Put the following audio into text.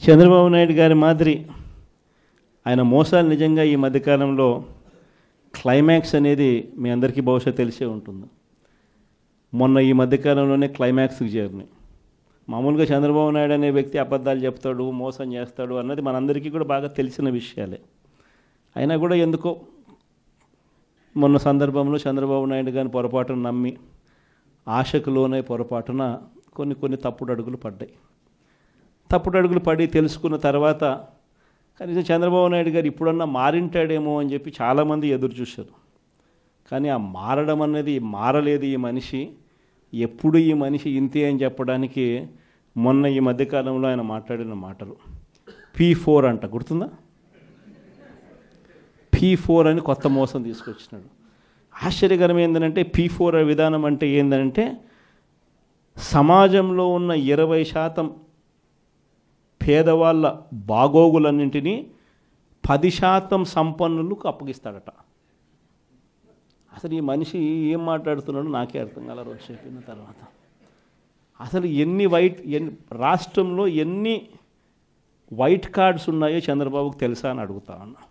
చంద్రబాబు నాయుడు గారి మాదిరి ఆయన మోసాలు నిజంగా ఈ మధ్యకాలంలో క్లైమాక్స్ అనేది మీ అందరికీ బహుశా తెలిసే ఉంటుంది. మొన్న ఈ మధ్యకాలంలోనే క్లైమాక్స్కి చేరినాయి. మామూలుగా చంద్రబాబు నాయుడు అనే వ్యక్తి అబద్ధాలు చెప్తాడు, మోసం చేస్తాడు అన్నది మనందరికీ కూడా బాగా తెలిసిన విషయాలే. అయినా కూడా ఎందుకో మొన్న సందర్భంలో చంద్రబాబు నాయుడు గారిని పొరపాటున నమ్మి ఆశకులోనే పొరపాటున కొన్ని తప్పుడు అడుగులు పడ్డాయి. తప్పుడు అడుగులు పడి తెలుసుకున్న తర్వాత కనీసం చంద్రబాబు నాయుడు గారు ఇప్పుడన్నా మారింటాడేమో అని చెప్పి చాలామంది ఎదురు చూశారు. కానీ ఆ మారడం అనేది మారలేదు. ఈ మనిషి ఎప్పుడు ఈ మనిషి ఇంతే అని చెప్పడానికి మొన్న ఈ మధ్యకాలంలో ఆయన మాట్లాడిన మాటలు P4 అంట, గుర్తుందా? P4 అని కొత్త మోసం తీసుకొచ్చినాడు. ఆశ్చర్యకరం ఏంటంటే P4 విధానం అంటే ఏంటంటే సమాజంలో ఉన్న 20% పేదవాళ్ళ బాగోగులన్నింటినీ 10% సంపన్నులకు అప్పగిస్తాడట. అసలు ఈ మనిషి ఏం మాట్లాడుతున్నాడో నాకే అర్థం కాల రోజు చెప్పిన తర్వాత. అసలు రాష్ట్రంలో ఎన్ని వైట్ కార్డ్స్ ఉన్నాయో చంద్రబాబుకు తెలుసా అని అడుగుతా ఉన్నా.